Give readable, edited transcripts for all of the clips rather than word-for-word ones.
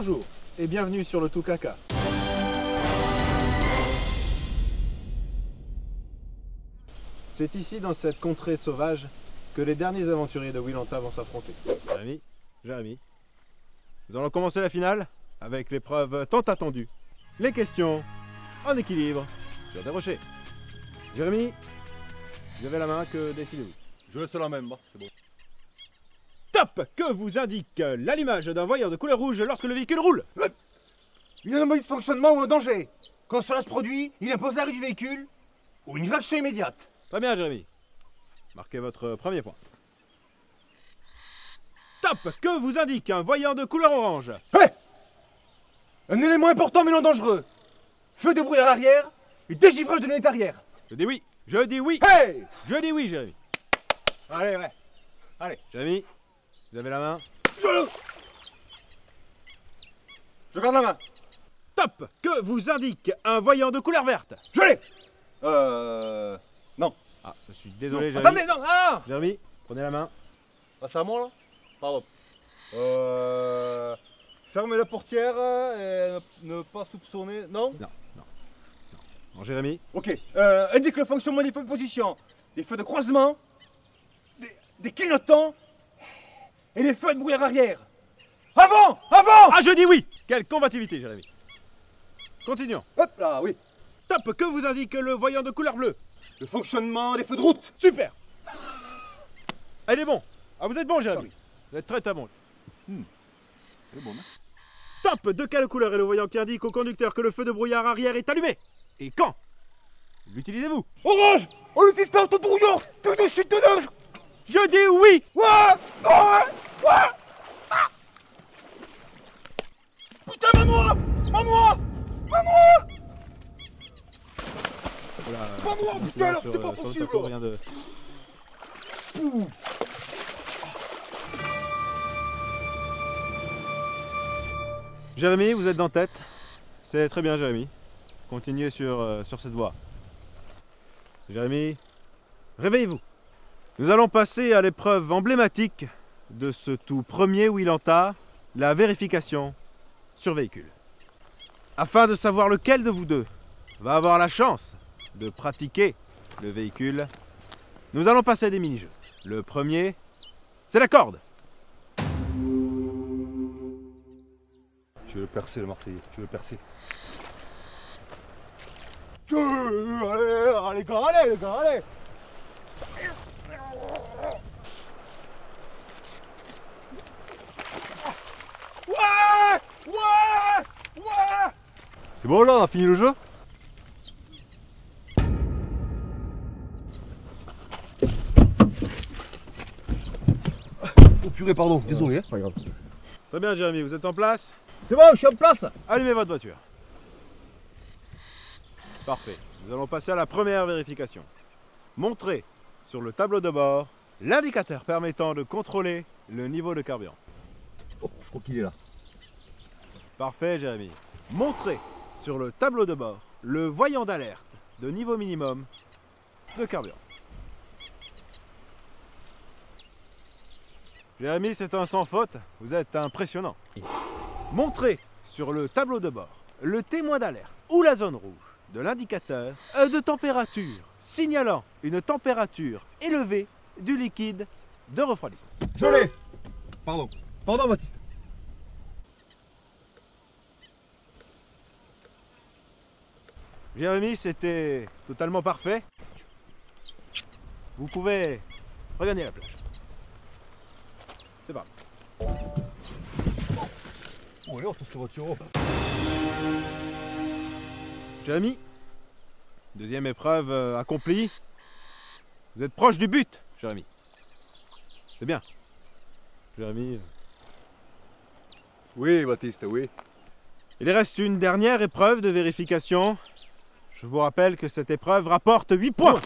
Bonjour et bienvenue sur le Tout-Caca. C'est ici, dans cette contrée sauvage, que les derniers aventuriers de Wilanta vont s'affronter. Jérémy, nous allons commencer la finale avec l'épreuve tant attendue. Les questions en équilibre sur des rochers. Jérémy, vous avez la main, que décidez-vous? Je laisse la même, c'est bon. Top! Que vous indique l'allumage d'un voyant de couleur rouge lorsque le véhicule roule? Une anomalie de fonctionnement ou un danger. Quand cela se produit, il impose l'arrêt du véhicule ou une réaction immédiate. Très bien, Jérémy. Marquez votre premier point. Top! Que vous indique un voyant de couleur orange? Ouais. Un élément important mais non dangereux. Feu de brouillard arrière et déchiffrage de lunette arrière. Je dis oui. Je dis oui. Hey! Je dis oui, Jérémy. Allez, ouais. Allez. Jérémy, vous avez la main. Je garde la main. Top! Que vous indique un voyant de couleur verte? Je l'ai. Non. Ah, je suis désolé, Non. Jérémy. Attendez, non. Ah! Jérémy, prenez la main. Ah, c'est à moi là? Pardon. Fermez la portière et ne pas soupçonner. Non? Non, Jérémy. Ok. Indique le fonctionnement des feux de position, des feux de croisement, des clignotants et les feux de brouillard arrière. Avant! Avant! Ah, je dis oui! Quelle combativité, Jérémy. Continuons. Hop là, oui. Top! Que vous indique le voyant de couleur bleue? Le fonctionnement des feux de route. Super! Elle est bon. Ah, vous êtes bon, Jérémy. Sorry. Vous êtes très bon. C'est bon, hein? Top! De quelle couleur est le voyant qui indique au conducteur que le feu de brouillard arrière est allumé? Et quand? L'utilisez-vous? Orange! On l'utilise pas en tout brouillard! Tout de suite dedans! Je dis oui! Ouais! Ouais! Ah! Putain, Manoir! Manoir! Manoir! Manoir, putain, alors c'est pas possible! Rien de... Jérémy, vous êtes en tête. C'est très bien, Jérémy. Continuez sur cette voie. Jérémy, réveillez-vous. Nous allons passer à l'épreuve emblématique de ce tout premier Wilanta, la vérification sur véhicule. Afin de savoir lequel de vous deux va avoir la chance de pratiquer le véhicule, nous allons passer à des mini-jeux. Le premier, c'est la corde. Tu veux le percer, le Marseillais, tu veux le percer. Allez, les gars, allez! Ouais! C'est bon là, on a fini le jeu? Oh purée, pardon, désolé, hein. Pas grave. Très bien, Jérémy, vous êtes en place? C'est bon, je suis en place. Allumez votre voiture. Parfait. Nous allons passer à la première vérification. Montrez sur le tableau de bord l'indicateur permettant de contrôler le niveau de carburant. Oh, je crois qu'il est là. Parfait, Jérémy. Montrez sur le tableau de bord le voyant d'alerte de niveau minimum de carburant. Jérémy, c'est un sans faute. Vous êtes impressionnant. Montrez sur le tableau de bord le témoin d'alerte ou la zone rouge de l'indicateur de température signalant une température élevée du liquide de refroidissement. Je l'ai. Pardon, Baptiste. Jérémy, c'était totalement parfait. Vous pouvez regagner la plage. C'est parti. Oh, allez, on touche la voiture. Jérémy, deuxième épreuve accomplie. Vous êtes proche du but, Jérémy. C'est bien. Jérémy. Oui, Baptiste, oui. Il reste une dernière épreuve de vérification. Je vous rappelle que cette épreuve rapporte 8 points.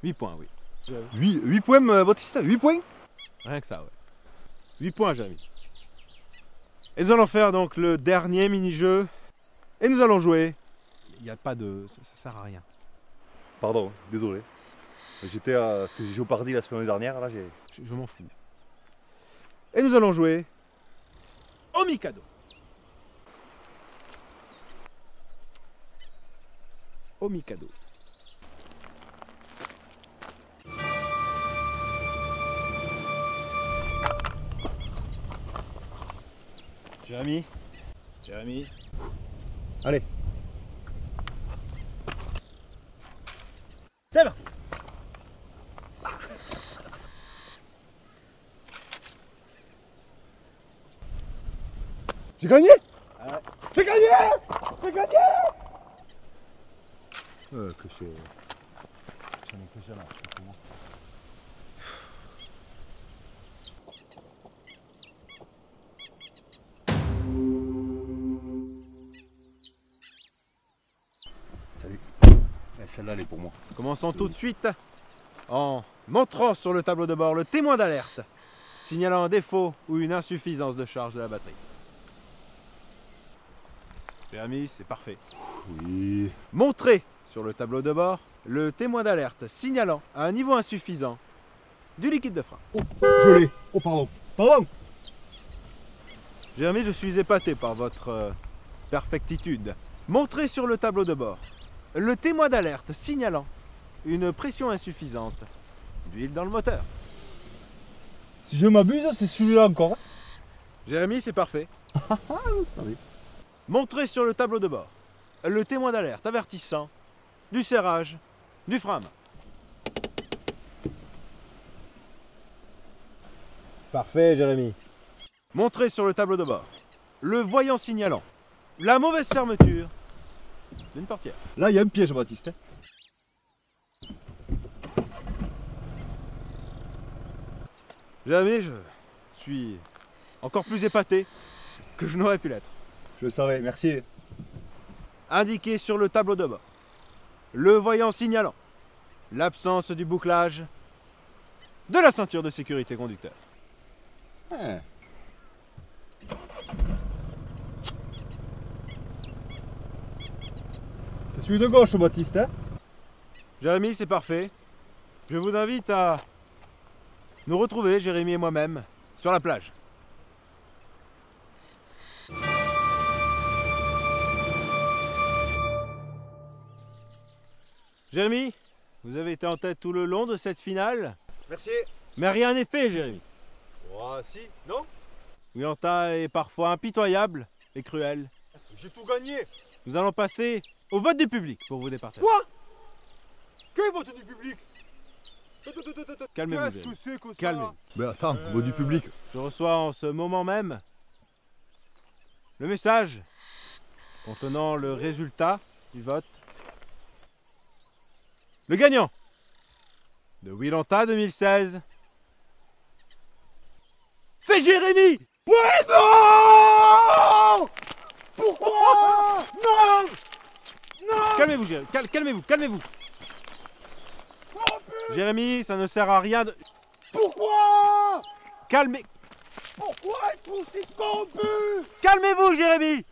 8 points, oui. 8 points, Baptiste, 8 points. Rien que ça, ouais. 8 points, Jérémy. Et nous allons faire donc le dernier mini-jeu. Et nous allons jouer. Il n'y a pas de... Ça sert à rien. Pardon, désolé. J'étais à ce que j'ai Jeopardy la semaine dernière, là j'ai... Je m'en fous. Et nous allons jouer au Mikado. au Mikado. Jérémy. Jérémy. Allez. Sèvres. J'ai gagné. J'ai gagné. J'ai gagné. Que c'est... J'en ai que ça là, c'est pour moi. Salut. Celle-là, elle est pour moi. Commençons tout de suite en montrant sur le tableau de bord le témoin d'alerte, signalant un défaut ou une insuffisance de charge de la batterie. Jérémy, c'est parfait. Oui. Montrez sur le tableau de bord le témoin d'alerte signalant à un niveau insuffisant du liquide de frein. Oh, je l'ai. Oh, pardon. Pardon. Jérémy, je suis épaté par votre perfectitude. Montrez sur le tableau de bord le témoin d'alerte signalant une pression insuffisante d'huile dans le moteur. Si je m'abuse, c'est celui-là encore. Jérémy, c'est parfait. Salut. Montrez sur le tableau de bord le témoin d'alerte avertissant du serrage du frein à main. Parfait, Jérémy. Montrez sur le tableau de bord le voyant signalant la mauvaise fermeture d'une portière. Là, il y a un piège, Baptiste. Jérémy, je suis encore plus épaté que je n'aurais pu l'être. Je le savais, merci. Indiqué sur le tableau de bord le voyant signalant l'absence du bouclage de la ceinture de sécurité conducteur. Ouais. C'est celui de gauche, Baptiste. Hein. Jérémy, c'est parfait. Je vous invite à nous retrouver, Jérémy et moi-même, sur la plage. Jérémy, vous avez été en tête tout le long de cette finale, Merci. mais rien n'est fait, Jérémy. Oh, si, non? Wilanta est parfois impitoyable et cruel. J'ai tout gagné. Nous allons passer au vote du public pour vous départager. Quoi? Quel vote du public? Calmez-vous, Qu'est-ce Jérémy. que c'est que ça? Calmez-vous. Mais attends, vote du public. Je reçois en ce moment même le message contenant le résultat du vote. Le gagnant de Wilanta 2016, c'est Jérémy! Ouais, non! Pourquoi? Non! Non! Calmez-vous, Jérémy. Calmez-vous, calmez-vous. Jérémy, ça ne sert à rien de... Pourquoi? Calmez... Pourquoi est-ce qu'on s'est corrompu? Calmez-vous, Jérémy!